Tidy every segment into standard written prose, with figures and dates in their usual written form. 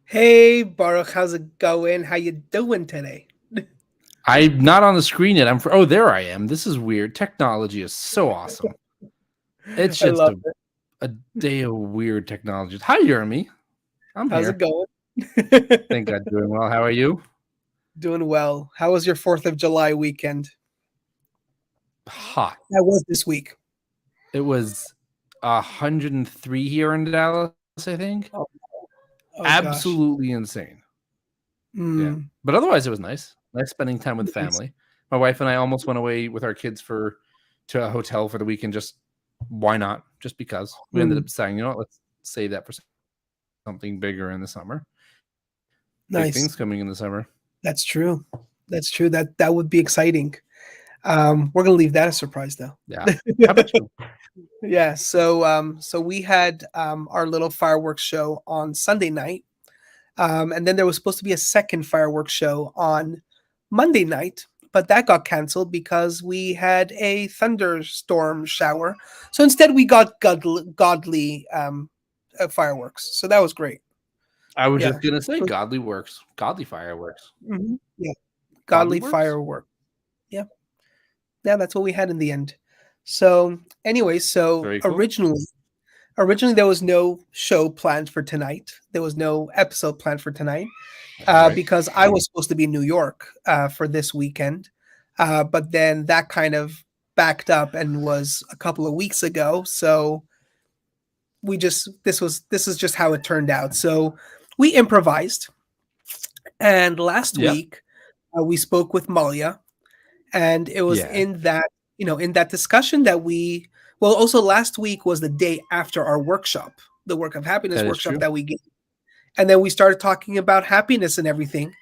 Hey Baruch, how's it going? How you doing today? I'm not on the screen yet. Oh, there I am. This is weird. Technology is so awesome. It's I just love a, it. a day of weird technology. Hi, Jeremy. I'm How's it here. going? Thank God, doing well. How are you? Doing well. How was your 4th of July weekend? Hot. That was this week. It was 103 here in Dallas, I think. Oh, oh gosh. Absolutely insane. Yeah. Mm, But otherwise, it was nice. Nice spending time with nice. family. My wife and I almost went away with our kids to a hotel for the weekend. Just why not? Just because we ended Mm, up saying, you know what, let's save that for something bigger in the summer. Big nice. things coming in the summer. That's true. That's true. That would be exciting. We're gonna leave that a surprise though. Yeah. How about you? Yeah. So we had our little fireworks show on Sunday night. And then there was supposed to be a second fireworks show on Monday night, but that got canceled because we had a thunderstorm shower. So instead, we got godly fireworks. So that was great. I was Yeah. just gonna say So, godly works, godly fireworks. yeah, Godly godly works? firework. Yeah. Yeah, that's what we had in the end. So anyway, so Very cool. originally there was no show planned for tonight. There was no episode planned for tonight. Right. Because I was supposed to be in New York for this weekend, but then that kind of backed up and was a couple of weeks ago. So we just this is just how it turned out. So we improvised, and last Yep. week we spoke with Malia, and it was Yeah. in that in that discussion that we well also last week was the day after our workshop, the Work of Happiness That is workshop true. that we gave, and then we started talking about happiness and everything.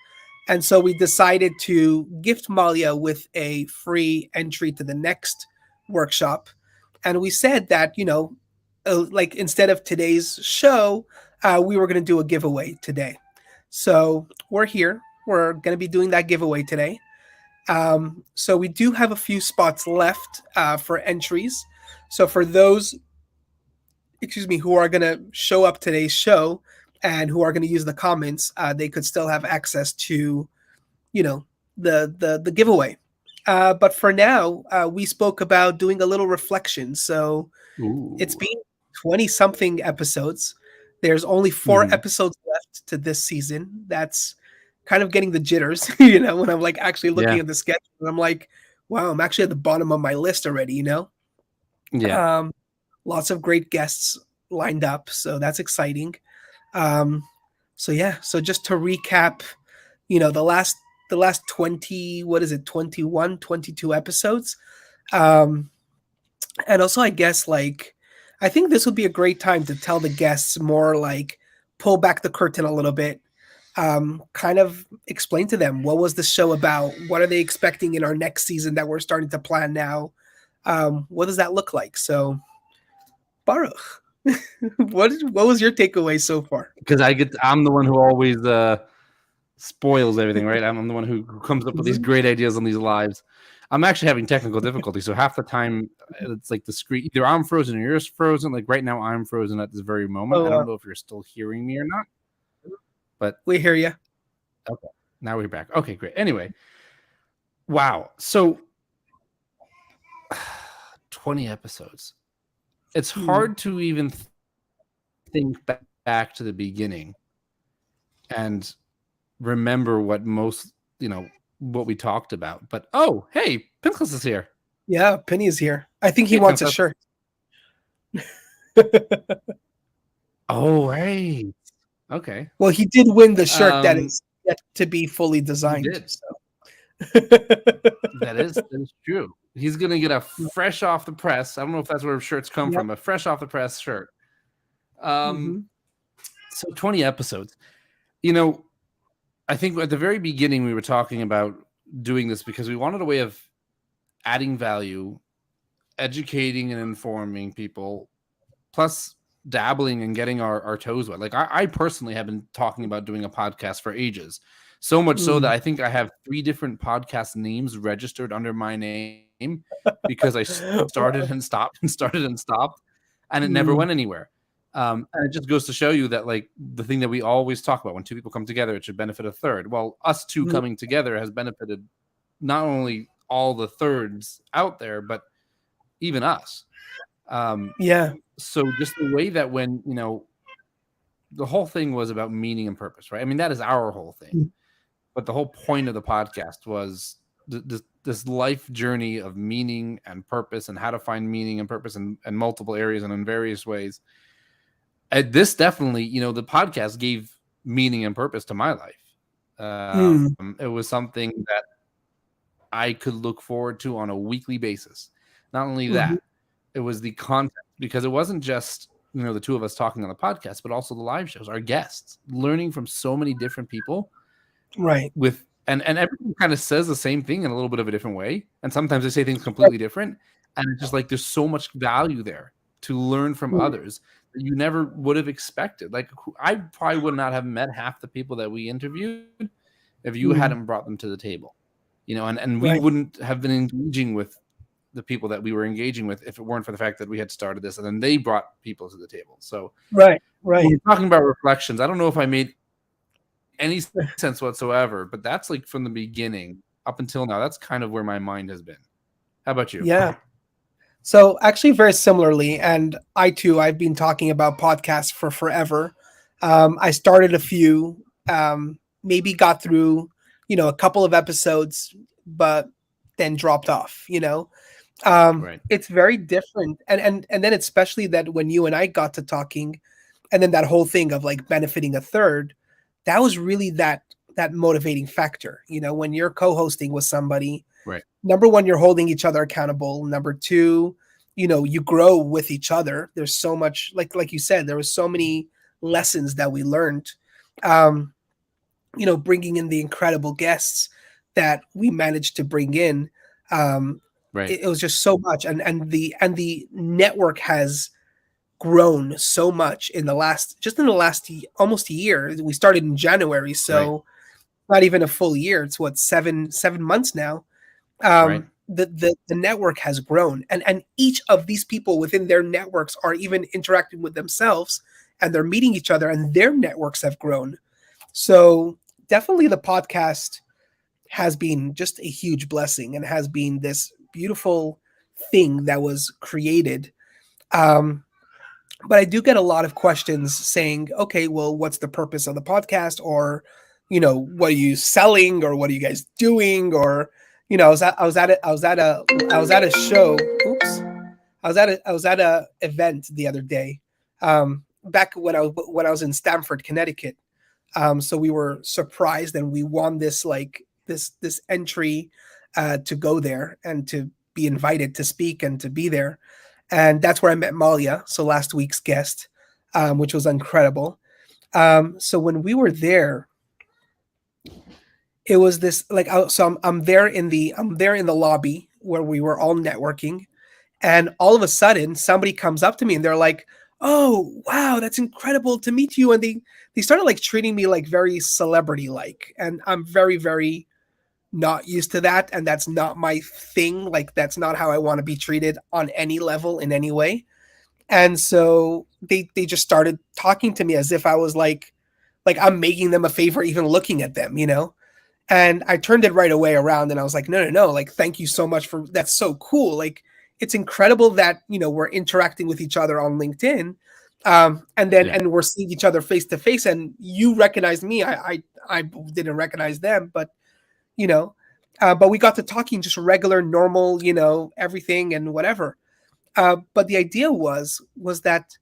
And so we decided to gift Malia with a free entry to the next workshop. And we said that, like instead of today's show, we were going to do a giveaway today. So we're here. We're going to be doing that giveaway today. So we do have a few spots left for entries. So for those, excuse me, who are going to show up today's show and who are going to use the comments, they could still have access to you know the giveaway. But for now, we spoke about doing a little reflection. So it's Ooh. been 20 something episodes. There's only 4 Hmm. episodes left to this season. That's kind of getting the jitters, when I'm like actually looking Yeah. at the schedule and I'm like, wow, I'm actually at the bottom of my list already. Yeah. Um, Lots of great guests lined up, so that's exciting. Um, so yeah, so just to recap, the last 20, what is it, 21, 22 episodes. Um, and also I guess like I think this would be a great time to tell the guests more, like pull back the curtain a little bit. Kind of explain to them what was the show about? What are they expecting in our next season that we're starting to plan now? What does that look like? So Baruch, what was your takeaway so far? Because I'm the one who always spoils everything, right? I'm the one who comes up with these Mhm. great ideas on these lives. I'm actually having technical difficulty, so half the time it's like the screen either I'm frozen or you're frozen. Like right now, I'm frozen at this very moment. Oh, I don't know if you're still hearing me or not, but we hear you. okay, now we're back. Okay, great. Anyway, wow. So 20 episodes. It's Hmm. hard to even think back to the beginning and remember what what we talked about. But oh, hey, Pinkles is here. Yeah, Penny is here. I think he Hey, wants a Pinkles. shirt. Oh, hey. Okay. Well, he did win the shirt that Um, is yet to be fully he designed. did. So. That is true. He's gonna get a fresh off the press. I don't know if that's where shirts come Yep. from, a fresh off the press shirt. Um, Hmm. so 20 episodes. You know, I think at the very beginning we were talking about doing this because we wanted a way of adding value, educating and informing people, plus dabbling and getting our toes wet. Like I personally have been talking about doing a podcast for ages. So much so that Mm. I think I have 3 different podcast names registered under my name because I started and stopped and started and stopped and it never Mm. went anywhere. And it just goes to show you that, like, the thing that we always talk about, when two people come together, it should benefit a third. Well, us two coming together has benefited not only all the thirds out there, but even us. Yeah. So just the way that when, the whole thing was about meaning and purpose, right? I mean, that is our whole thing. But the whole point of the podcast was this life journey of meaning and purpose, and how to find meaning and purpose in multiple areas and in various ways. This definitely, the podcast gave meaning and purpose to my life. It was something that I could look forward to on a weekly basis. Not only that, it was the content, because it wasn't just, the two of us talking on the podcast, but also the live shows, our guests, learning from so many different people. Right. And everyone kind of says the same thing in a little bit of a different way. And sometimes they say things completely different. And it's just like, there's so much value there to learn from others that you never would have expected. Like, I probably would not have met half the people that we interviewed if you hadn't brought them to the table, and we wouldn't have been engaging with the people that we were engaging with if it weren't for the fact that we had started this, and then they brought people to the table. So right. When we're talking about reflections, I don't know if I made any sense whatsoever, but that's like from the beginning up until now, that's kind of where my mind has been. How about you? Yeah. So actually very similarly, and I've been talking about podcasts for forever. I started a few, maybe got through, a couple of episodes, but then dropped off, Right. It's very different. And then especially that when you and I got to talking, and then that whole thing of like benefiting a third, that was really that motivating factor, when you're co-hosting with somebody. Right. Number one, you're holding each other accountable. Number two, you grow with each other. There's so much, like you said, there was so many lessons that we learned, bringing in the incredible guests that we managed to bring in. Right. It was just so much. And the network has grown so much in the last almost a year. We started in January. So not even a full year. It's what, 7 months now. The network has grown, and each of these people within their networks are even interacting with themselves, and they're meeting each other, and their networks have grown. So definitely the podcast has been just a huge blessing, and has been this beautiful thing that was created. But I do get a lot of questions saying, okay, well, what's the purpose of the podcast? Or, what are you selling? Or what are you guys doing? Or, I was at a show. Oops. I was at a event the other day, back when I was in Stamford, Connecticut. So we were surprised, and we won this entry to go there and to be invited to speak and to be there. And that's where I met Malia, so last week's guest, which was incredible. So when we were there, it was this I'm there in the lobby where we were all networking, and all of a sudden somebody comes up to me and they're like, "Oh, wow, that's incredible to meet you." And they started like treating me like very celebrity like, and I'm very, very not used to that, and that's not my thing. Like, that's not how I want to be treated on any level in any way. And so they just started talking to me as if I was like I'm making them a favor even looking at them, And I turned it right away around, and I was like, no, like, thank you so much that's so cool. Like, it's incredible that, we're interacting with each other on LinkedIn. And we're seeing each other face to face, and you recognize me. I didn't recognize them, but but we got to talking just regular, normal, everything and whatever. But the idea was that,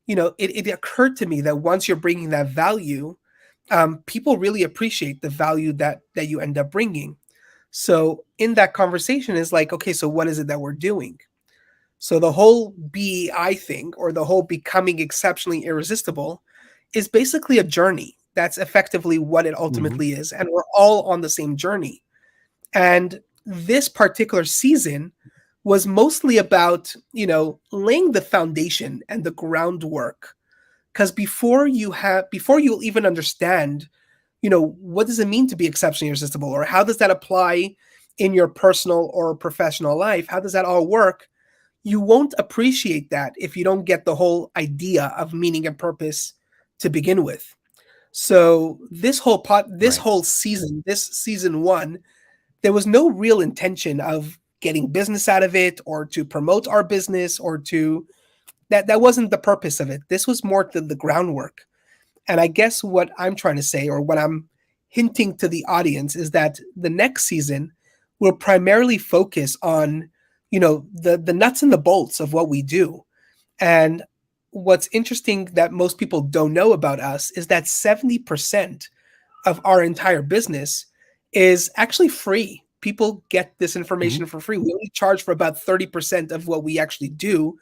it occurred to me that once you're bringing that value, people really appreciate the value that you end up bringing. So in that conversation is like, okay, so what is it that we're doing? So the whole BEI thing, or the whole becoming exceptionally irresistible, is basically a journey. That's effectively what it ultimately is. And we're all on the same journey. And this particular season was mostly about, laying the foundation and the groundwork. Because before you'll even understand, what does it mean to be exceptionally irresistible? Or how does that apply in your personal or professional life? How does that all work? you won't appreciate that if you don't get the whole idea of meaning and purpose to begin with. So this Right. whole season, this season one, there was no real intention of getting business out of it or to promote our business or to that wasn't the purpose of it. This was more the groundwork. And I guess what I'm trying to say, or what I'm hinting to the audience, is that the next season will primarily focus on, the nuts and the bolts of what we do. And what's interesting that most people don't know about us is that 70% of our entire business is actually free. People get this Mhm. information for free. We only charge for about 30% of what we actually do.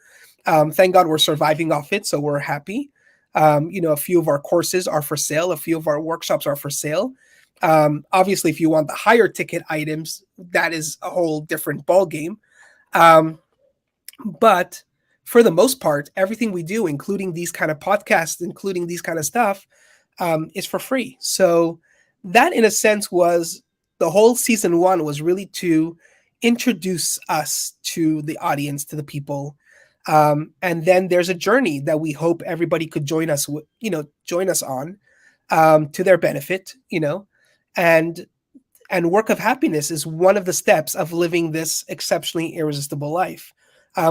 Thank God we're surviving off it, so we're happy. A few of our courses are for sale, a few of our workshops are for sale. Obviously, if you want the higher ticket items, that is a whole different ballgame. Um, but for the most part, everything we do, including these kind of podcasts, including these kind of stuff, is for free. So that, in a sense, was the whole season one was really to introduce us to the audience, to the people. And then there's a journey that we hope everybody could join us on, to their benefit, and work of happiness is one of the steps of living this exceptionally irresistible life,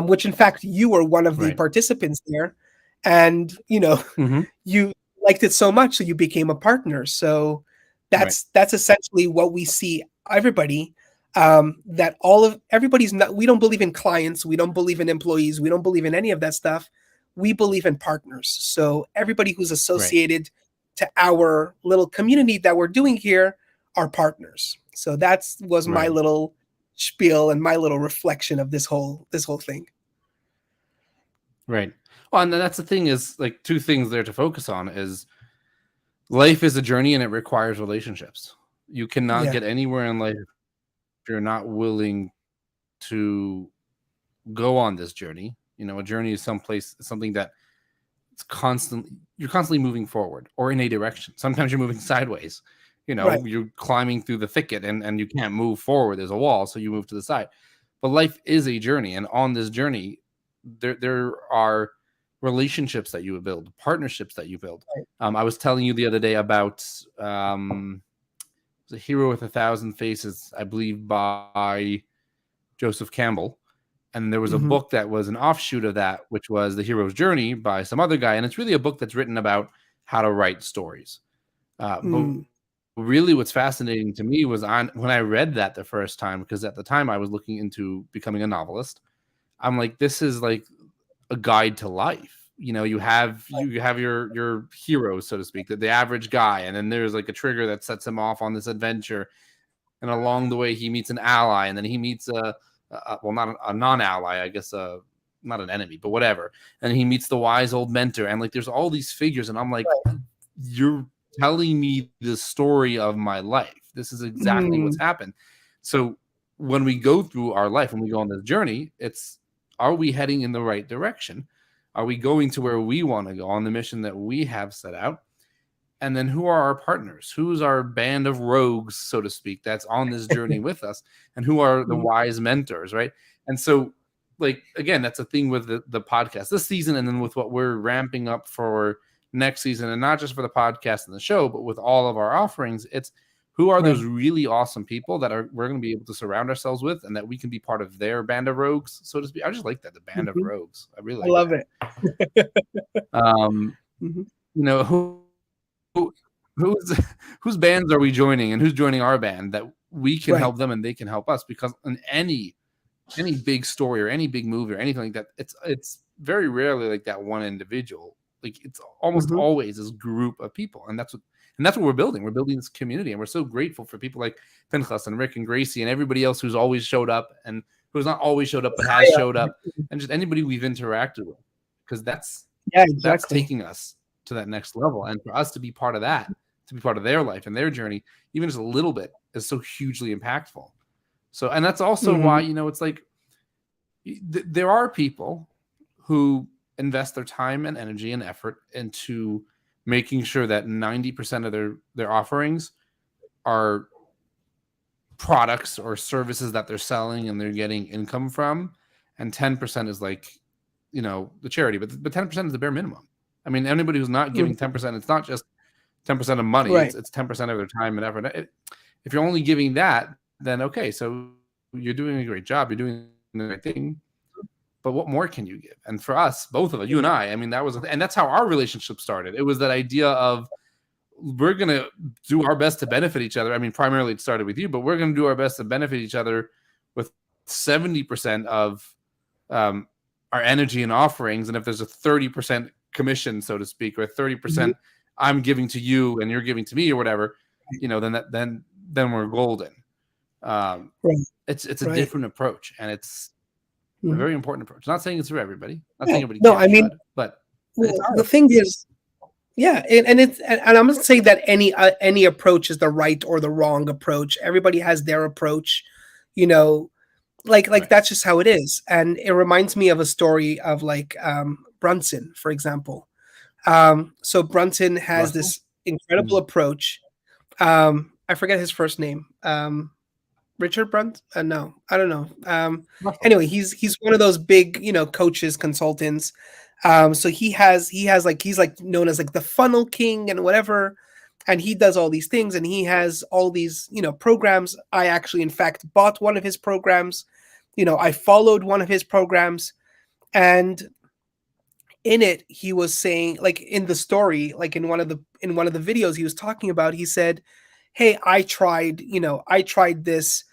which in fact you were one of the Right. participants there, and Hmm. you liked it so much so you became a partner. So Right. that's essentially what we see everybody, that all of everybody's not, we don't believe in clients, we don't believe in employees, we don't believe in any of that stuff. We believe in partners. So everybody who's Right. associated to our little community that we're doing here are partners. So that's was my Right. little spiel and my little reflection of this whole thing. Right. Well, and that's the thing is like two things there to focus on is life is a journey and it requires relationships. You cannot Yeah. get anywhere in life if you're not willing to go on this journey. A journey is something that you're constantly moving forward or in a direction. Sometimes you're moving sideways. Right. You're climbing through the thicket and you can't move forward. There's a wall, so you move to the side. But life is a journey, and on this journey, there are relationships that you build, partnerships that you build. Right. I was telling you the other day about The Hero with a Thousand Faces, I believe, by Joseph Campbell. And there was a Mm-hmm. book that was an offshoot of that, which was The Hero's Journey by some other guy. And it's really a book that's written about how to write stories. But Mm. really what's fascinating to me was when I read that the first time, because at the time I was looking into becoming a novelist. I'm like, this is like a guide to life. You have your heroes, so to speak, the average guy, and then there's like a trigger that sets him off on this adventure. And along the way, he meets an ally, and then he meets well, not a non-ally, I guess, not an enemy, but whatever. And he meets the wise old mentor, and like, there's all these figures, and I'm like, you're telling me the story of my life. This is exactly what's Mm. happened. So when we go through our life, when we go on this journey, are we heading in the right direction? Are we going to where we want to go on the mission that we have set out? And then who are our partners? Who's our band of rogues, so to speak, that's on this journey with us? And who are the Mm. wise mentors, right? And so, like, again, that's a thing with the podcast this season, and then with what we're ramping up for next season, and not just for the podcast and the show, but with all of our offerings. It's who are those Right. really awesome people that we're going to be able to surround ourselves with, and that we can be part of their band of rogues, so to speak. I just like that, the band of Mhm. rogues. I really I like love that. it. Um, Mhm. who whose whose bands are we joining, and who's joining our band that we can Right. help them and they can help us? Because in any big story or any big movie or anything like that, it's very rarely like that one individual. Like, it's almost Mhm. always this group of people, and that's what we're building. We're building this community, and we're so grateful for people like Pinchas and Rick and Gracie and everybody else who's always showed up, and who's not always showed up but has Yeah. showed up, and just anybody we've interacted with, because Yeah, that's exactly. taking us to that next level. And for us to be part of that, to be part of their life and their journey, even just a little bit, is so hugely impactful. So, and that's also why, Mhm. it's like there are people who invest their time and energy and effort into making sure that 90% of their offerings are products or services that they're selling and they're getting income from. and 10% is like, the charity, but 10% is the bare minimum. I mean, anybody who's not giving 10%, it's not just 10% of money, Right. it's 10% of their time and effort. If you're only giving that, then okay, so you're doing a great job, you're doing the right thing, but what more can you give? And for us, both of us, you and I mean, and that's how our relationship started. It was that idea of, we're going to do our best to benefit each other. I mean, primarily it started with you, but we're going to do our best to benefit each other with 70% of our energy and offerings. And if there's a 30% commission, so to speak, or 30% I'm giving to you and you're giving to me or whatever, then we're golden. It's a different approach, and it's a very important approach. Not saying it's for everybody. Not saying everybody should, but the thing is, and I'm not saying that any approach is the right or the wrong approach. Everybody has their approach, that's just how it is. And it reminds me of a story of Brunson, for example. So Brunson has this incredible approach. I forget his first name. Richard Brunt? No, I don't know. Anyway, he's one of those big, coaches, consultants. So he's known as the funnel king and whatever. And he does all these things, and he has all these, programs. I actually, in fact, bought one of his programs. I followed one of his programs, and in it, he was saying, in the story, in one of the videos he was talking about, he said, hey, I tried this,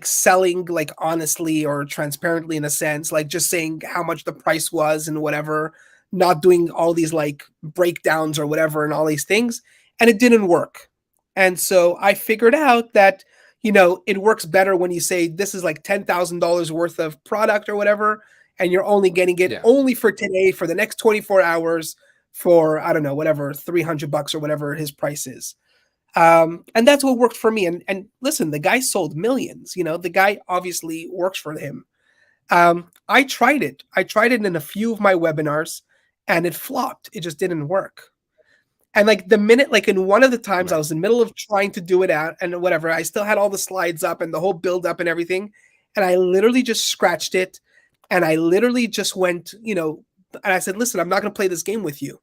selling honestly or transparently, in a sense, just saying how much the price was and whatever, not doing all these breakdowns or whatever and all these things. And it didn't work. And so I figured out that, it works better when you say this is $10,000 worth of product or whatever, and you're only getting it only for today, for the next 24 hours for, I don't know, whatever, $300 or whatever his price is. And that's what worked for me. And listen, the guy sold millions, the guy obviously works for him. I tried it. I tried it in a few of my webinars, and it flopped. It just didn't work. And the minute, in one of the times I was in the middle of trying to do it out and whatever, I still had all the slides up and the whole build up and everything. And I literally just scratched it. And I literally just went, and I said, listen, I'm not going to play this game with you.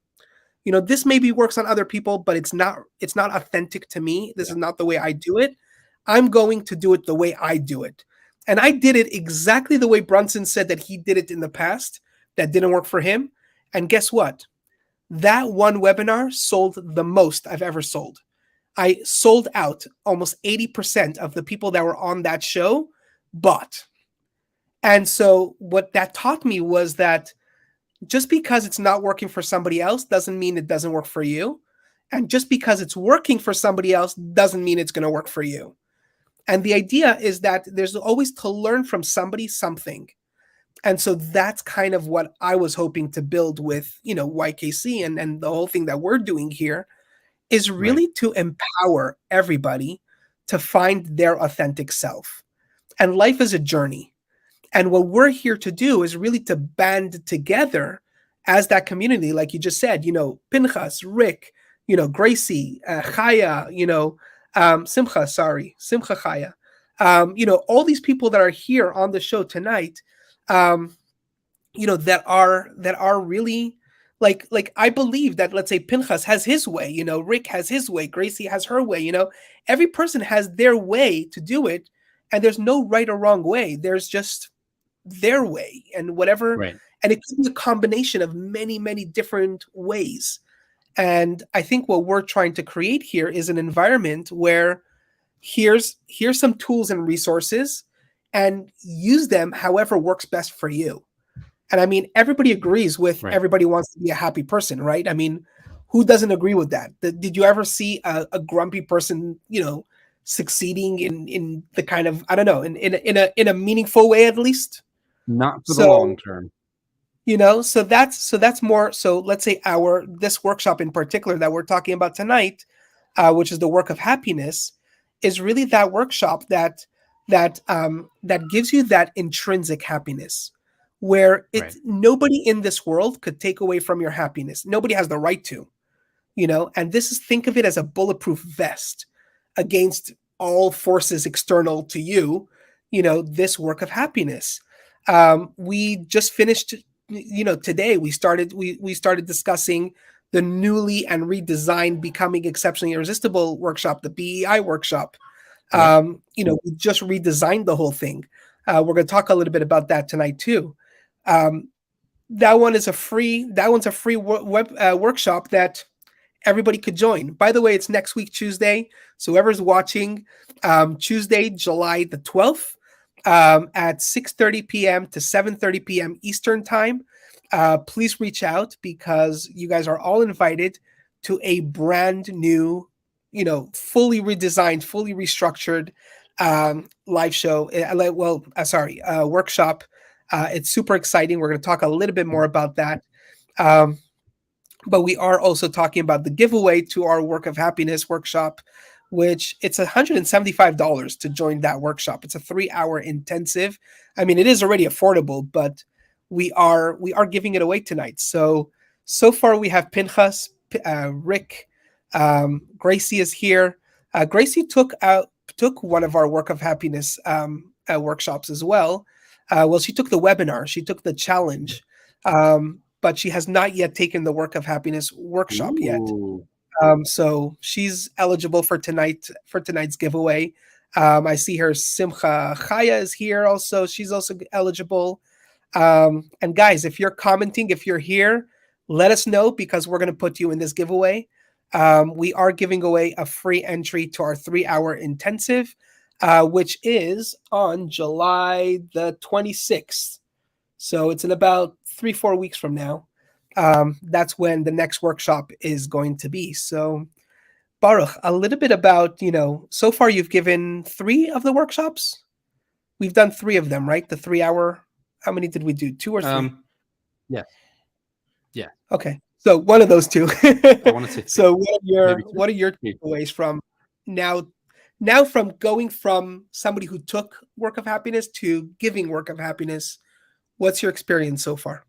This maybe works on other people, but it's not authentic to me. This is not the way I do it. I'm going to do it the way I do it. And I did it exactly the way Brunson said that he did it in the past. That didn't work for him. And guess what? That one webinar sold the most I've ever sold. I sold out almost 80% of the people that were on that show bought. And so what that taught me was that just because it's not working for somebody else doesn't mean it doesn't work for you. And just because it's working for somebody else doesn't mean it's going to work for you. And the idea is that there's always to learn from somebody something. And so that's kind of what I was hoping to build with, YKC and the whole thing that we're doing here is really to empower everybody to find their authentic self. And life is a journey. And what we're here to do is really to band together as that community, like you just said, Pinchas, Rick, Gracie, Chaya, Simcha Chaya, all these people that are here on the show tonight, that are really I believe that, let's say, Pinchas has his way, Rick has his way, Gracie has her way, every person has their way to do it. And there's no right or wrong way. There's just their way and whatever. Right. And it could be a combination of many, many different ways. And I think what we're trying to create here is an environment where here's some tools and resources, and use them however works best for you. And I mean, everybody agrees with everybody wants to be a happy person, right? I mean, who doesn't agree with that? Did you ever see a grumpy person, succeeding in the kind of, I don't know, in a meaningful way, at least? Not for the long term. So that's more, so let's say this workshop in particular that we're talking about tonight, which is the work of happiness, is really that workshop that gives you that intrinsic happiness, where nobody in this world could take away from your happiness. Nobody has the right to, and think of it as a bulletproof vest against all forces external to you, this work of happiness. We just finished, today we started discussing the newly and redesigned Becoming Exceptionally Irresistible workshop, the BEI workshop. Yep. We just redesigned the whole thing. We're going to talk a little bit about that tonight too. Um, one's a free web workshop that everybody could join. By the way, it's next week, Tuesday. So whoever's watching, Tuesday, July the 12th, at 6:30 p.m. to 7:30 p.m. Eastern time. Please reach out because you guys are all invited to a brand new, fully redesigned, fully restructured live show. Workshop. It's super exciting. We're going to talk a little bit more about that. But we are also talking about the giveaway to our Work of Happiness workshop, which it's $175 to join that workshop. It's a 3-hour intensive. I mean, it is already affordable, but we are giving it away tonight. So far we have Pinchas, Rick, Gracie is here. Gracie took one of our Work of Happiness workshops as well. She took the webinar. She took the challenge. But she has not yet taken the Work of Happiness workshop yet. So she's eligible for tonight's giveaway. I see her. Simcha Chaya is here also. She's also eligible. And guys, if you're commenting, if you're here, let us know because we're going to put you in this giveaway. We are giving away a free entry to our 3-hour intensive, which is on July the 26th. So it's in about 3-4 weeks from now. That's when the next workshop is going to be. So Baruch, a little bit about, so far you've given 3 of the workshops. We've done 3 of them, right? The 3-hour. How many did we do? 2 or 3? Yeah. Okay. So one of those 2. I want to say 3. So what are your takeaways from now from going from somebody who took Work of Happiness to giving Work of Happiness? What's your experience so far?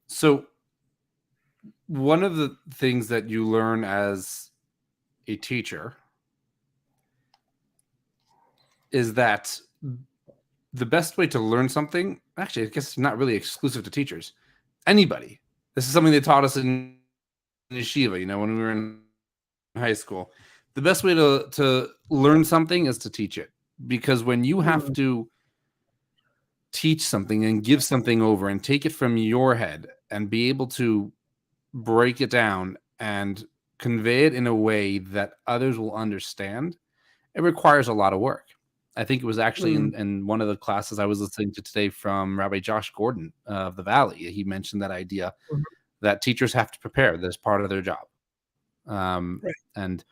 So one of the things that you learn as a teacher is that the best way to learn something, actually, I guess it's not really exclusive to teachers. Anybody. This is something they taught us in yeshiva, when we were in high school. The best way to learn something is to teach it. Because when you have to teach something and give something over and take it from your head and be able to break it down and convey it in a way that others will understand, it requires a lot of work. I think it was actually in one of the classes I was listening to today from Rabbi Josh Gordon of the Valley. He mentioned that idea that teachers have to prepare. That's part of their job. Right. And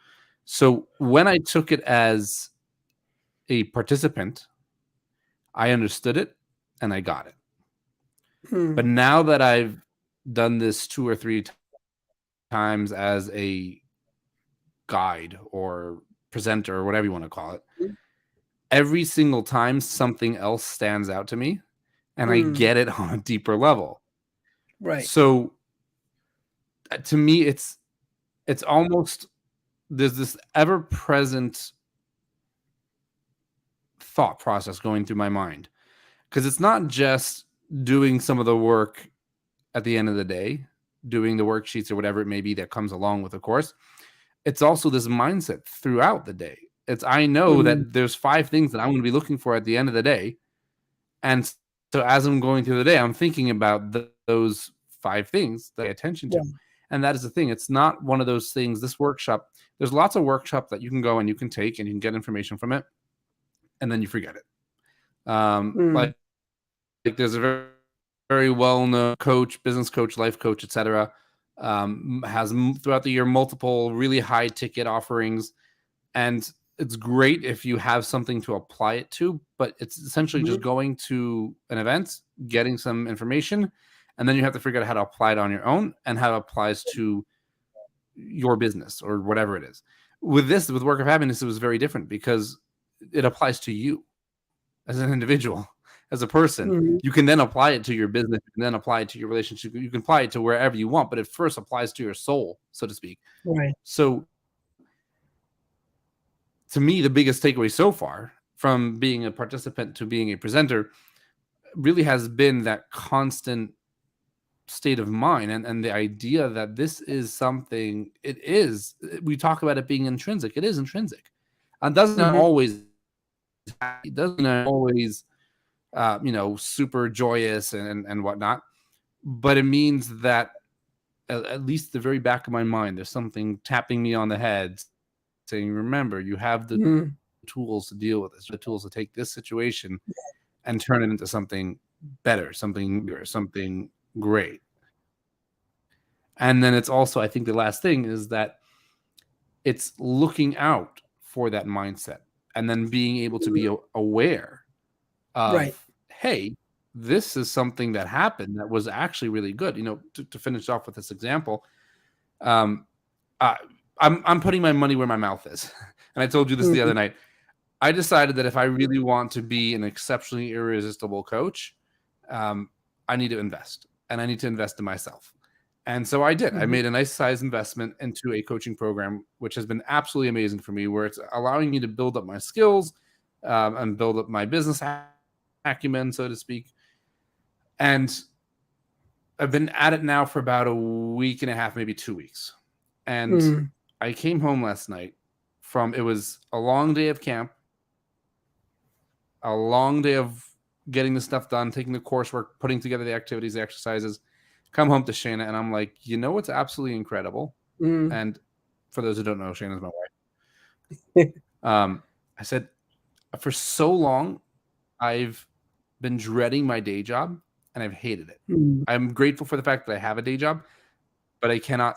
so when I took it as a participant, I understood it and I got it. But now that I've done this 2 or 3 times as a guide or presenter or whatever you want to call it, every single time something else stands out to me and I get it on a deeper level. Right. So to me, it's almost, there's this ever-present thought process going through my mind, because it's not just doing some of the work at the end of the day, doing the worksheets or whatever it may be that comes along with the course. It's also this mindset throughout the day. I know that there's 5 things that I'm going to be looking for at the end of the day. And so as I'm going through the day, I'm thinking about those 5 things that I pay attention to. And that is the thing. It's not one of those things, this workshop, there's lots of workshops that you can go and you can take and you can get information from it, and then you forget it. Like there's a very, very well-known coach, business coach, life coach, etc. Has throughout the year multiple really high ticket offerings, and it's great if you have something to apply it to, but it's essentially just going to an event, getting some information, and then you have to figure out how to apply it on your own and how it applies to your business or whatever it is. With Work of Happiness, it was very different because it applies to you as an individual, as a person. You can then apply it to your business, you can then apply it to your relationship, you can apply it to wherever you want, but it first applies to your soul, so to speak. Right. So to me, the biggest takeaway so far from being a participant to being a presenter really has been that constant state of mind, and the idea that this is something, we talk about it being intrinsic. It is intrinsic, and doesn't always super joyous and whatnot, but it means that at least the very back of my mind, there's something tapping me on the head saying, remember, you have the tools to deal with this, the tools to take this situation and turn it into something better, something bigger, something great. And then it's also, I think the last thing is that it's looking out for that mindset and then being able to be aware of, hey, this is something that happened that was actually really good. To finish off with this example, I'm putting my money where my mouth is. And I told you this the other night. I decided that if I really want to be an exceptionally irresistible coach, I need to invest, and I need to invest in myself. And so I did. I made a nice size investment into a coaching program, which has been absolutely amazing for me, where it's allowing me to build up my skills and build up my business acumen, so to speak. And I've been at it now for about a week and a half, maybe 2 weeks. And I came home last night it was a long day of camp, a long day of getting the stuff done, taking the coursework, putting together the activities, the exercises, come home to Shayna, and I'm like, what's absolutely incredible? And for those who don't know, Shayna's my wife. I said, for so long, I've been dreading my day job, and I've hated it. I'm grateful for the fact that I have a day job, but I cannot,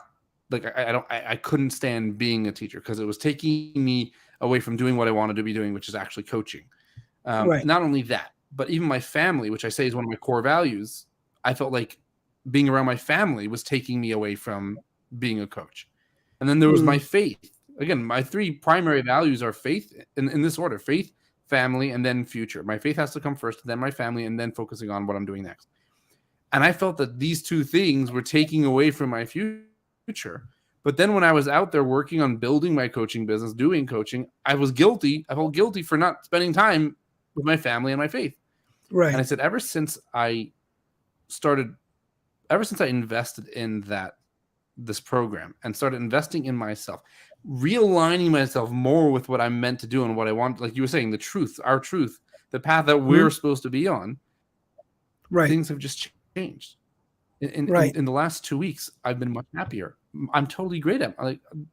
I couldn't stand being a teacher because it was taking me away from doing what I wanted to be doing, which is actually coaching. Not only that, but even my family, which I say is one of my core values, I felt like being around my family was taking me away from being a coach. And then there was my faith. Again, my 3 primary values are faith in this order: faith, family, and then future. My faith has to come first, then my family, and then focusing on what I'm doing next. And I felt that these 2 things were taking away from my future. But then when I was out there working on building my coaching business, doing coaching, I felt guilty for not spending time with my family and my faith. And I said, ever since I invested in this program and started investing in myself, realigning myself more with what I'm meant to do and what I want, like you were saying, the truth, our truth, the path that we're supposed to be on, things have just changed. In the last 2 weeks, I've been much happier. I'm totally great at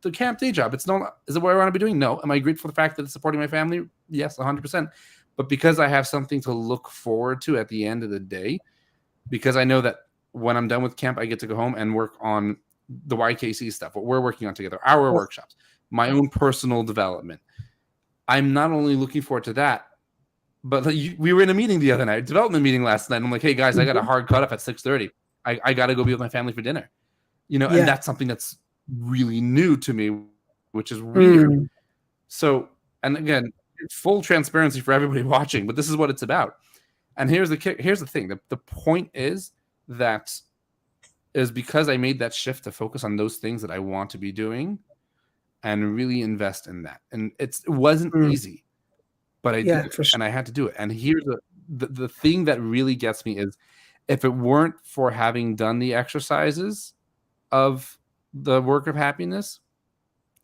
the camp day job. Is it what I want to be doing? No. Am I grateful for the fact that it's supporting my family? Yes, 100%. But because I have something to look forward to at the end of the day, because I know that when I'm done with camp, I get to go home and work on the YKC stuff, what we're working on together, our workshops, my own personal development. I'm not only looking forward to that, but we were in a meeting the other night, development meeting last night. And I'm like, hey guys, I got a hard cutoff at 6:30. I got to go be with my family for dinner, and that's something that's really new to me, which is weird. So, and again, full transparency for everybody watching, but this is what it's about. And here's the thing. The point is that is because I made that shift to focus on those things that I want to be doing and really invest in that. And it wasn't easy, but I did it, and I had to do it. And here's the thing that really gets me is, if it weren't for having done the exercises of the work of happiness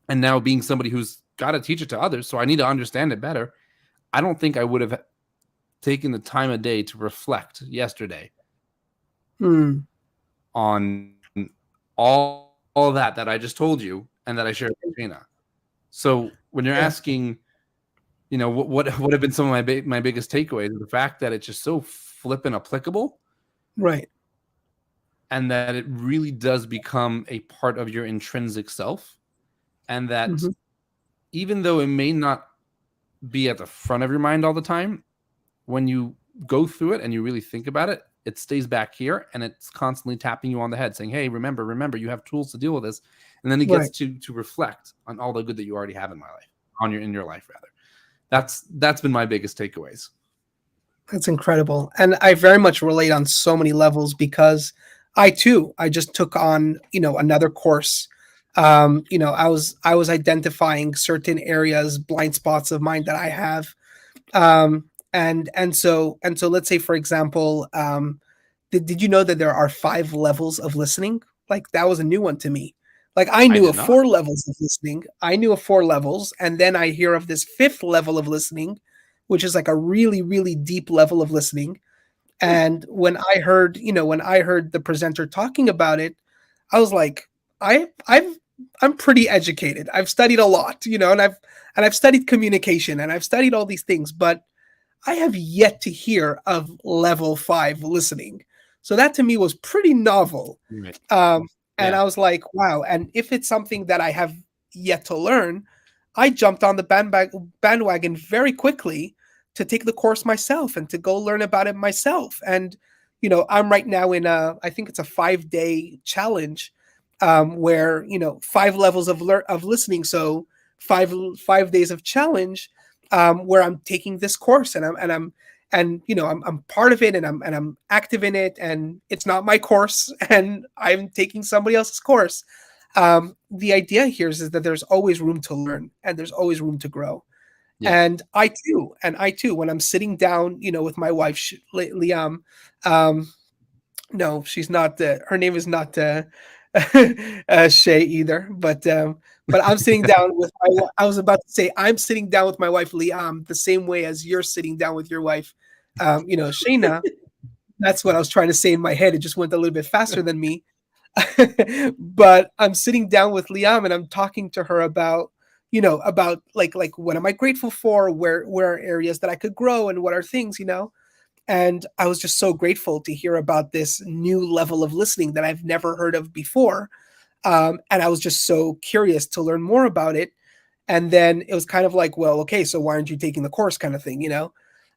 and now being somebody who's got to teach it to others, so I need to understand it better, I don't think I would have taken the time of day to reflect yesterday on all that I just told you and that I shared with Gina. So when you're asking, what have been some of my biggest takeaways, the fact that it's just so flippin' applicable, and that it really does become a part of your intrinsic self, and that even though it may not be at the front of your mind all the time, when you go through it and you really think about it, it stays back here, and it's constantly tapping you on the head saying, hey, remember, you have tools to deal with this. And then it gets to reflect on all the good that you already have in my life, in your life rather. That's been my biggest takeaways. That's incredible. And I very much relate on so many levels, because I just took on, another course. I was identifying certain areas, blind spots of mine that I have. And so let's say, for example, did you know that there are 5 levels of listening? Like, that was a new one to me. Like, I I knew did of not. 4 levels of listening. I knew of 4 levels, and then I hear of this 5th level of listening, which is like a really, really deep level of listening. Hmm. And when I heard the presenter talking about it, I was like, I'm pretty educated. I've studied a lot, and I've studied communication, and I've studied all these things, but I have yet to hear of level 5 listening. So that to me was pretty novel. Right. Um, and Yeah. I was like, wow. And if it's something that I have yet to learn, I jumped on the bandwagon very quickly to take the course myself and to go learn about it myself. And, I'm right now in I think it's a 5-day challenge, where, 5 levels of listening. So 5 days of challenge, where I'm taking this course, and I'm part of it, and I'm active in it, and it's not my course, and I'm taking somebody else's course. The idea here is that there's always room to learn, and there's always room to grow. Yeah. And I too, when I'm sitting down, with my wife, Liam. No, she's not. Her name is not Shay either. But I'm sitting down with I was about to say, I'm sitting down with my wife, Liam, the same way as you're sitting down with your wife, Shayna. That's what I was trying to say in my head. It just went a little bit faster than me. But I'm sitting down with Liam, and I'm talking to her about like what am I grateful for? Where are areas that I could grow, and what are things. And I was just so grateful to hear about this new level of listening that I've never heard of before. And I was just so curious to learn more about it. And then it was kind of like, well, okay, so why aren't you taking the course, kind of thing?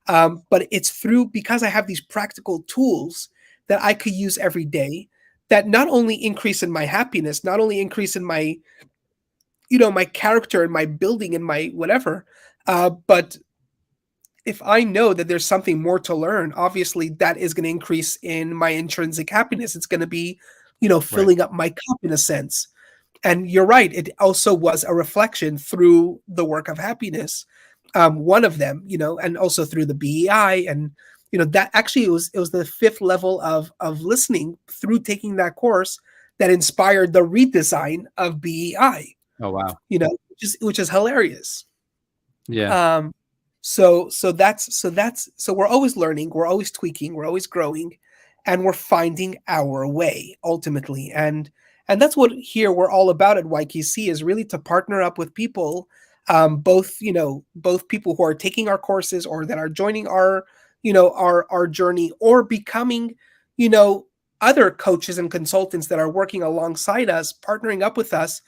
But it's through because I have these practical tools that I could use every day, that not only increase in my happiness, not only increase in my character and my building and my whatever, but if I know that there's something more to learn, obviously that is going to increase in my intrinsic happiness. It's going to be, Right. filling up my cup in a sense. And you're right. It also was a reflection through the work of happiness. One of them, and also through the BEI, and that actually it was the 5th level of listening through taking that course that inspired the redesign of BEI. Oh wow. Which is hilarious. Yeah. Um, so we're always learning, we're always tweaking, we're always growing, and we're finding our way ultimately. And that's what here we're all about at YKC, is really to partner up with people, both people who are taking our courses, or that are joining our journey, or becoming, you know, other coaches and consultants that are working alongside us, partnering up with us.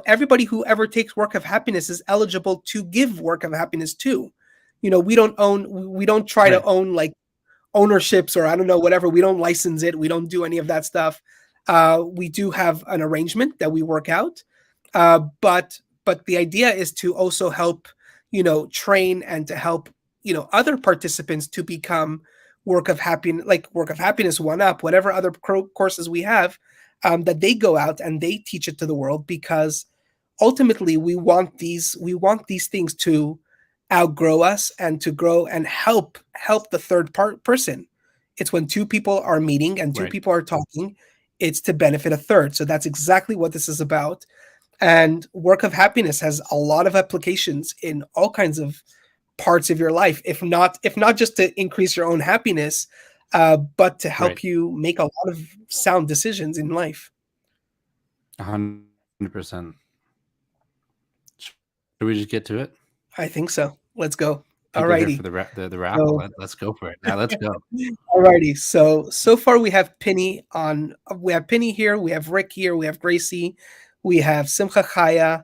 Everybody who ever takes Work of Happiness is eligible to give Work of Happiness too. We don't try to Right. own, like, ownerships, or I don't know, whatever. We don't license it. We don't do any of that stuff. We do have an arrangement that we work out. But the idea is to also help, train, and to help, other participants to become Work of Happiness One Up, whatever other courses we have, that they go out and they teach it to the world, because ultimately we want these things to outgrow us, and to grow and help the person. It's when two people are meeting and two Right. people are talking, it's to benefit a third. So that's exactly what this is about. And Work of Happiness has a lot of applications in all kinds of parts of your life, if not just to increase your own happiness, but to Right. help you make a lot of sound decisions in life. 100%. Should we just get to it? I think so. Let's go. People here for Alrighty. the raffle. So Let's go for it. Now let's go. Alrighty. So far we have Penny on. We have Penny here. We have Rick here. We have Gracie. We have Simcha Chaya.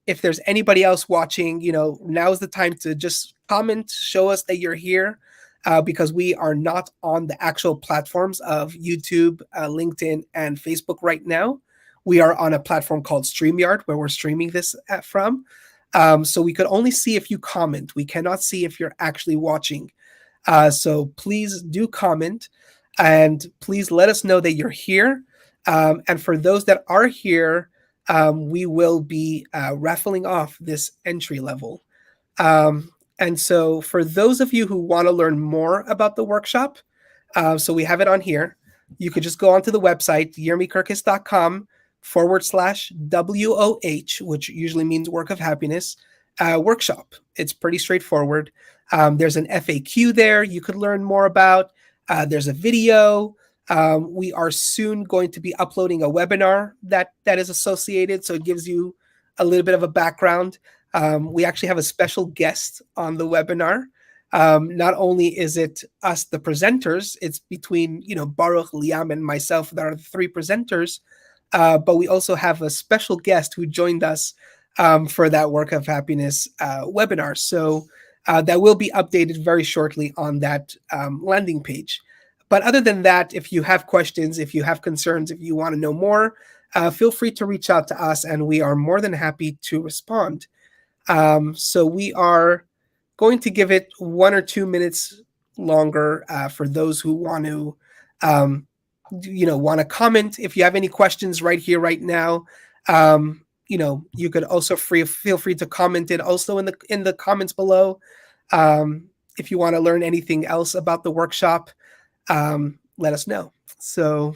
If there's anybody else watching, now is the time to just comment, show us that you're here, because we are not on the actual platforms of YouTube, LinkedIn, and Facebook right now. We are on a platform called StreamYard, where we're streaming this from. So we could only see if you comment. We cannot see if you're actually watching. So please do comment, and please let us know that you're here. And for those that are here, we will be raffling off this entry level. Um, And so for those of you who want to learn more about the workshop, so we have it on here. You could just go onto the website, YeremyKirkis.com/WOH, which usually means work of happiness, workshop. It's pretty straightforward. There's an FAQ there you could learn more about. There's a video. We are soon going to be uploading a webinar that is associated, so it gives you a little bit of a background. We actually have a special guest on the webinar. Not only is it us, the presenters, it's between Baruch, Liam, and myself that are the three presenters, but we also have a special guest who joined us for that Work of Happiness webinar. So that will be updated very shortly on that landing page. But other than that, if you have questions, if you have concerns, if you want to know more, feel free to reach out to us, and we are more than happy to respond. So we are going to give it 1 or 2 minutes longer for those who want to, want to comment. If you have any questions right here, right now, you could also feel free to comment it also in the comments below. If you want to learn anything else about the workshop, let us know. So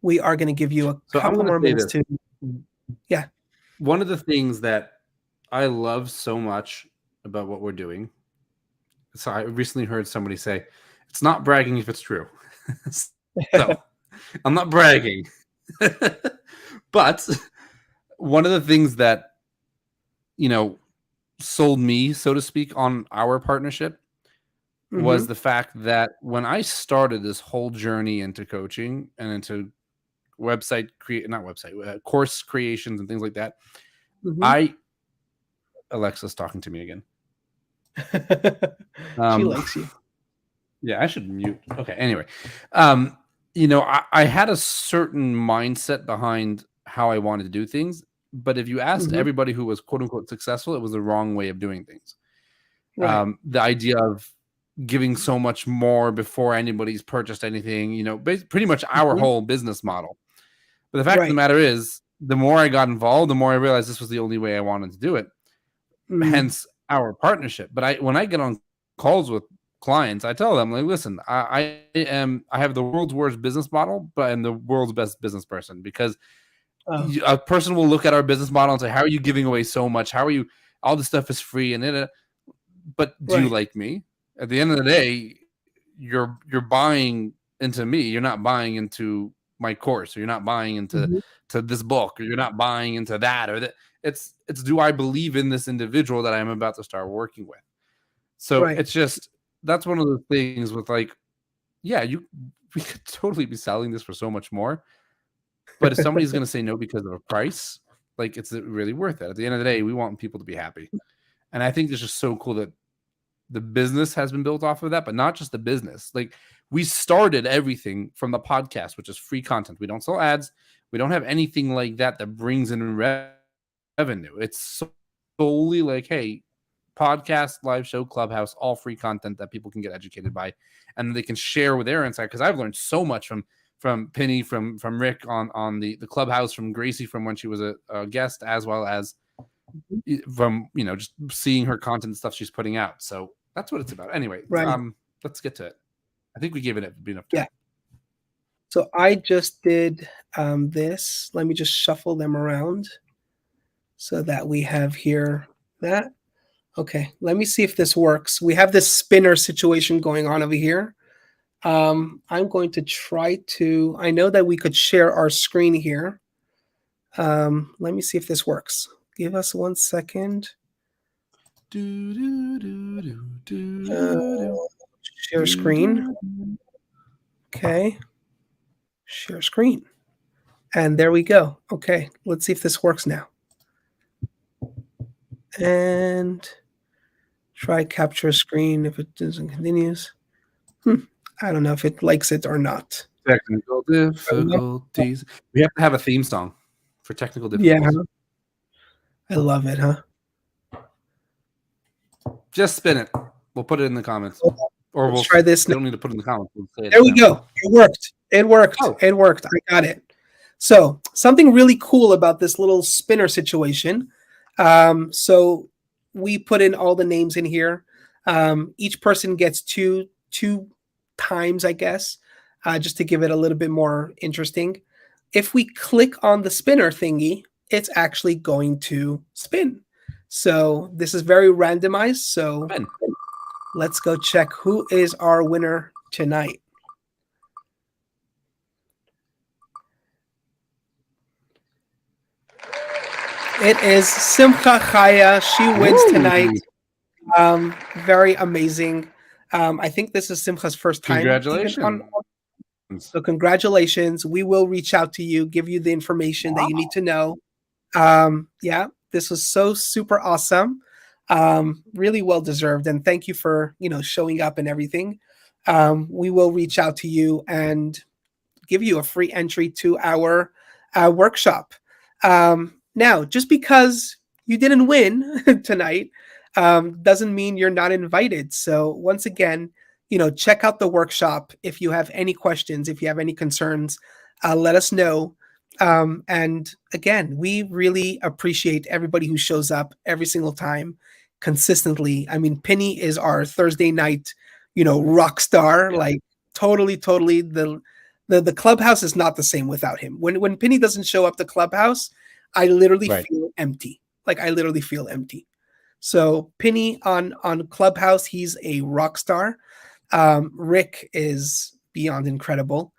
we are going to give you a couple more minutes to. Yeah. One of the things that I love so much about what we're doing. So I recently heard somebody say, it's not bragging if it's true. So I'm not bragging. But one of the things that, sold me, so to speak, on our partnership was the fact that when I started this whole journey into coaching and into course creations and things like that, Alexa's talking to me again. She likes you. Yeah, I should mute. Okay. Anyway, I had a certain mindset behind how I wanted to do things, but if you asked everybody who was quote unquote successful, it was the wrong way of doing things. Right. The idea of giving so much more before anybody's purchased anything, pretty much our whole business model. But the fact of the matter is, the more I got involved, the more I realized this was the only way I wanted to do it. Hence our partnership. But when I get on calls with clients, I tell them, like, listen, I have the world's worst business model, but I'm the world's best business person, because a person will look at our business model and say, how are you giving away so much? How are you, all this stuff is free but do you like me? At the end of the day, you're buying into me. You're not buying into my course, or you're not buying into to this book, or you're not buying into that or that. It's do I believe in this individual that I'm about to start working with? So it's just, that's one of the things with, like, yeah, we could totally be selling this for so much more, but if somebody's going to say no because of a price, like, it's really worth it. At the end of the day, we want people to be happy. And I think it's just so cool that the business has been built off of that, but not just the business. Like, we started everything from the podcast, which is free content. We don't sell ads. We don't have anything like that brings in revenue. It's solely like, hey, podcast, live show, Clubhouse, all free content that people can get educated by, and they can share with their insight. Because I've learned so much from Penny, from Rick on the Clubhouse, from Gracie from when she was a guest, as well as from just seeing her content and stuff she's putting out. So that's what it's about. Anyway, let's get to it. I think we gave it enough time. Yeah. So I just did this. Let me just shuffle them around so that we have here that. Okay, let me see if this works. We have this spinner situation going on over here. I'm going to try to, I know that we could share our screen here. Let me see if this works. Give us 1 second. Share screen. Okay. Share screen. And there we go. Okay, let's see if this works now. And try capture screen if it doesn't continues. I don't know if it likes it or not. Technical difficulties. We have to have a theme song for technical difficulties. Yeah. I love it, huh? Just spin it. We'll put it in the comments. Or we'll try this. We don't need to put it in the comments. We'll say it there we go. It worked. It worked. Oh. It worked. I got it. So something really cool about this little spinner situation. So we put in all the names in here. Each person gets two times, I guess, just to give it a little bit more interesting. If we click on the spinner thingy, it's actually going to spin. So this is very randomized. So Ben. let's go check who is our winner tonight. It is Simcha Chaya. She wins tonight. Very amazing. I think this is Simcha's first time. Congratulations. So congratulations. We will reach out to you, give you the information that you need to know. Yeah, this was so super awesome. Really well deserved. And thank you for, showing up and everything. We will reach out to you and give you a free entry to our workshop. Now, just because you didn't win tonight doesn't mean you're not invited. So once again, check out the workshop. If you have any questions, if you have any concerns, let us know. And again, we really appreciate everybody who shows up every single time consistently. I mean, Penny is our Thursday night, rock star. Like totally. The clubhouse is not the same without him. When Penny doesn't show up the clubhouse, I literally feel empty. Like I literally feel empty. So Penny on Clubhouse, he's a rock star. Rick is beyond incredible.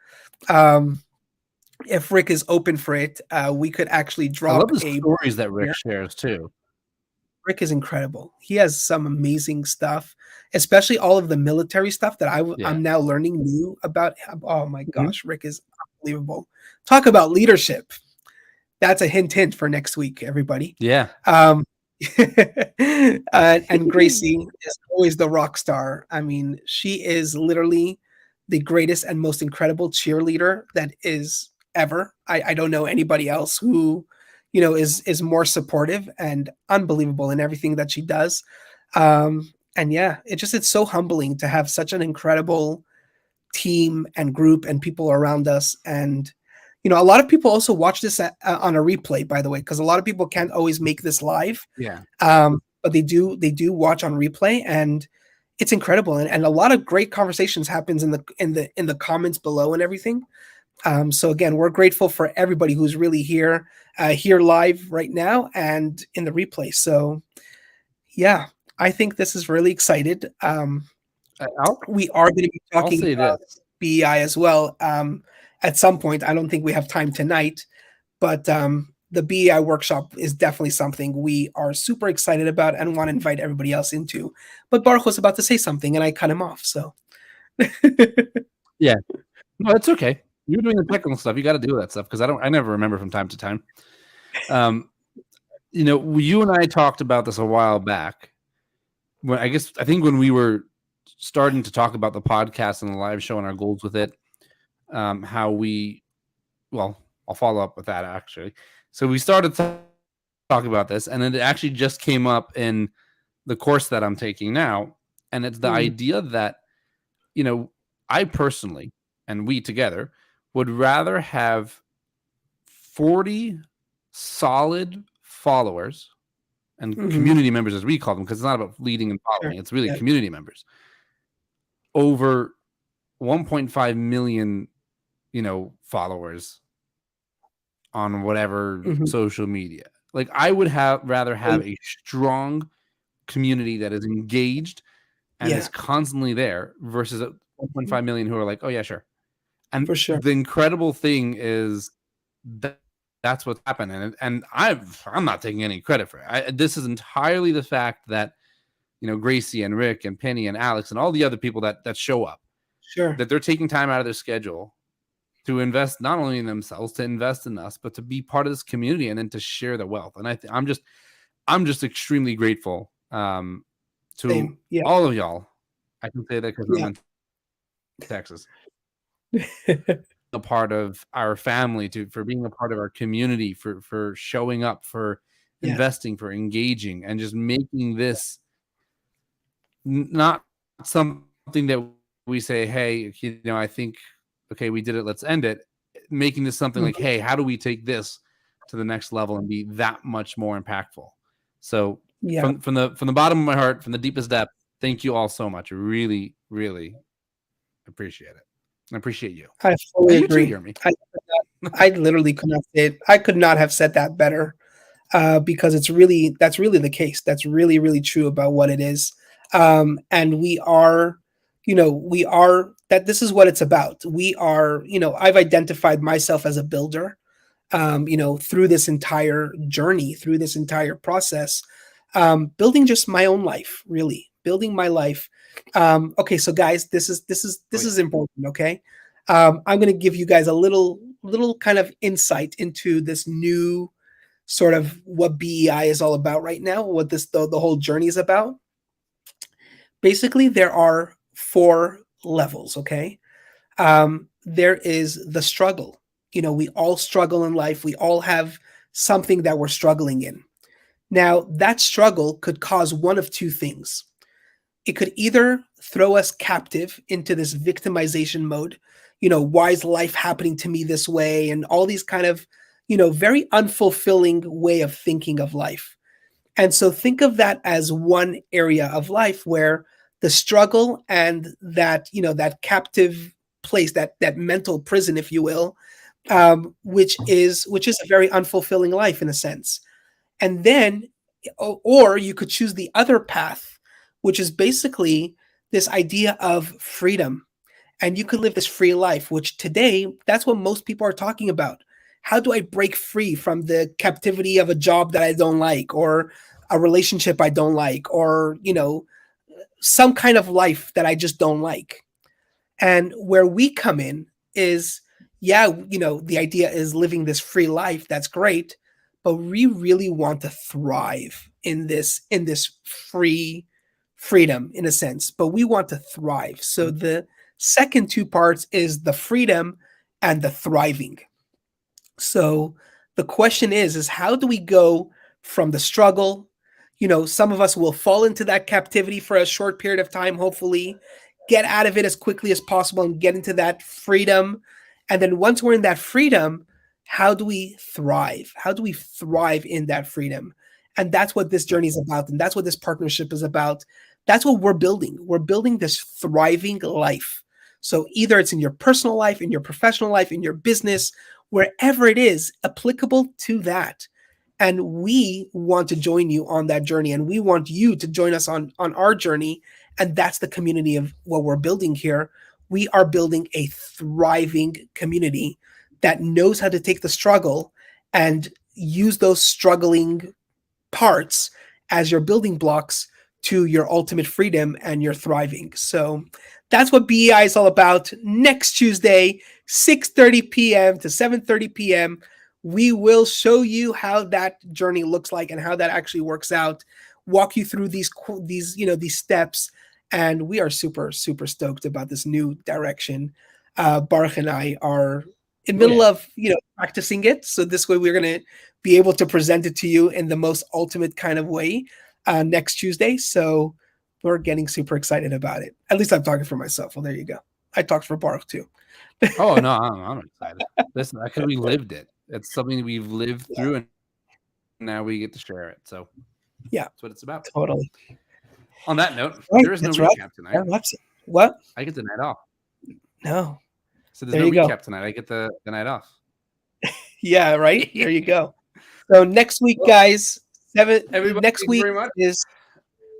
If Rick is open for it, we could actually drop. I love the stories that Rick shares too. Rick is incredible. He has some amazing stuff, especially all of the military stuff that I'm now learning new about. Oh my gosh, Rick is unbelievable. Talk about leadership. That's a hint for next week, everybody. Yeah. And Gracie is always the rock star. I mean, she is literally the greatest and most incredible cheerleader that is ever. I don't know anybody else who, is more supportive and unbelievable in everything that she does. And yeah, it's so humbling to have such an incredible team and group and people around us. And a lot of people also watch this on a replay, by the way, because a lot of people can't always make this live. Yeah. But they do watch on replay, and it's incredible. And a lot of great conversations happens in the comments below and everything. So again, we're grateful for everybody who's really here live right now and in the replay. So yeah, I think this is really excited. We are going to be talking about BEI as well. At some point, I don't think we have time tonight, but the BEI workshop is definitely something we are super excited about and want to invite everybody else into. But Baruch was about to say something, and I cut him off. So, yeah, no, it's okay. You're doing the technical stuff. You got to do that stuff because I never remember from time to time. You and I talked about this a while back. I think when we were starting to talk about the podcast and the live show and our goals with it. I'll follow up with that actually. So we started talking about this, and then it actually just came up in the course that I'm taking now. And it's the idea that, I personally, and we together, would rather have 40 solid followers and community members, as we call them, because it's not about leading and following. It's really community members over 1.5 million followers on whatever social media. Like I would rather have a strong community that is engaged and is constantly there versus 1.5 million who are like, oh yeah, sure. And for sure, the incredible thing is that's what's happening. And I'm not taking any credit for it. This is entirely the fact that, Gracie and Rick and Penny and Alex and all the other people that show up, that they're taking time out of their schedule to invest not only in themselves, to invest in us, but to be part of this community and then to share the wealth. And I'm just extremely grateful to all of y'all. I can say that because I'm in Texas. A part of our family, for being a part of our community, for showing up, for investing, for engaging, and just making this not something that we say, hey, I think, okay, we did it, let's end it. Making this something like, hey, how do we take this to the next level and be that much more impactful? So Yeah, from the bottom of my heart, from the deepest depth, thank you all so much. Really, really appreciate it. I appreciate you. I fully And you too, agree. Jeremy. I literally could not say it. I could not have said that better, because that's really the case. That's really, really true about what it is. And we are, we are that this is what it's about. We are, I've identified myself as a builder, through this entire journey, through this entire process, building just my own life, really building my life. Okay, so guys, this is important. Okay, I'm going to give you guys a little kind of insight into this new sort of what BEI is all about right now, what the whole journey is about. Basically, there are 4 levels. Okay, there is the struggle. We all struggle in life. We all have something that we're struggling in. Now, that struggle could cause one of 2 things. It could either throw us captive into this victimization mode. Why is life happening to me this way? And all these kind of, very unfulfilling way of thinking of life. And so think of that as one area of life where the struggle and that, that captive place, that mental prison, if you will, which is a very unfulfilling life in a sense. And then, or you could choose the other path, which is basically this idea of freedom. And you could live this free life, which today, that's what most people are talking about. How do I break free from the captivity of a job that I don't like, or a relationship I don't like, or, some kind of life that I just don't like? And where we come in is, yeah, the idea is living this free life. That's great. But we really want to thrive in this freedom in a sense, but we want to thrive. So the second 2 parts is the freedom and the thriving. So the question is how do we go from the struggle? Some of us will fall into that captivity for a short period of time, hopefully, get out of it as quickly as possible and get into that freedom. And then once we're in that freedom, how do we thrive? How do we thrive in that freedom? And that's what this journey is about. And that's what this partnership is about. That's what we're building. We're building this thriving life. So either it's in your personal life, in your professional life, in your business, wherever it is applicable to that. And we want to join you on that journey. And we want you to join us on our journey. And that's the community of what we're building here. We are building a thriving community that knows how to take the struggle and use those struggling parts as your building blocks to your ultimate freedom and your thriving. So that's what BEI is all about. Next Tuesday, 6:30 p.m. to 7:30 p.m., we will show you how that journey looks like and how that actually works out. Walk you through these steps, and we are super super stoked about this new direction. Baruch and I are in the middle of practicing it, so this way we're going to be able to present it to you in the most ultimate kind of way next Tuesday. So we're getting super excited about it. At least I'm talking for myself. Well, there you go. I talked for Baruch too. Oh no, I'm excited. Listen, because we lived it. It's something we've lived through, and now we get to share it. So yeah, that's what it's about. Totally. On that note, right, there is no recap tonight. What? I get the night off. No. So there's no recap tonight. I get the night off. Yeah, right. There you go. So next week, guys, next week is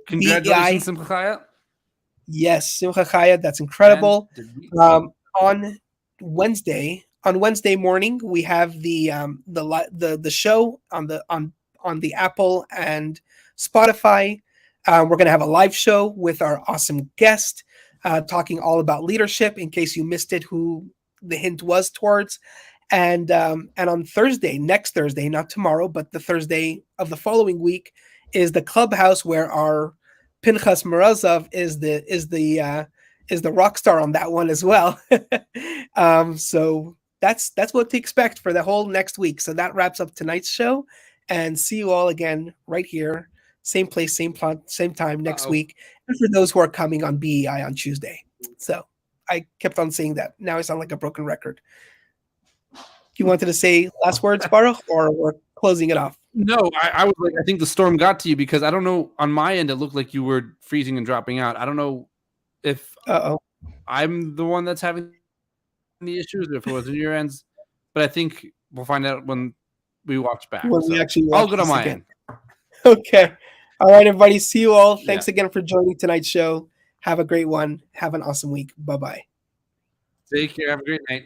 congratulations, Simcha Chaya. Yes, Simcha Chaya. That's incredible. On Wednesday morning, we have the show on the Apple and Spotify. We're going to have a live show with our awesome guest, talking all about leadership. In case you missed it, who the hint was towards. And on Thursday, next Thursday, not tomorrow, but the Thursday of the following week, is the clubhouse where our Pinchas Morozov is the rock star on that one as well. So that's what to expect for the whole next week. So that wraps up tonight's show, and see you all again right here, same place, same time next week. And for those who are coming on BEI on Tuesday. So I kept on saying that. Now I sound like a broken record. You wanted to say last words, Baruch, or we're closing it off? No, I was like, I think the storm got to you because I don't know. On my end, it looked like you were freezing and dropping out. I don't know if Uh-oh. I'm the one that's having the issues or if it was in your ends, but I think we'll find out when we watch back. When we So actually all watch good on this my again. end. Okay. All right, everybody. See you all. Yeah. Thanks again for joining tonight's show. Have a great one. Have an awesome week. Bye-bye. Take care. Have a great night.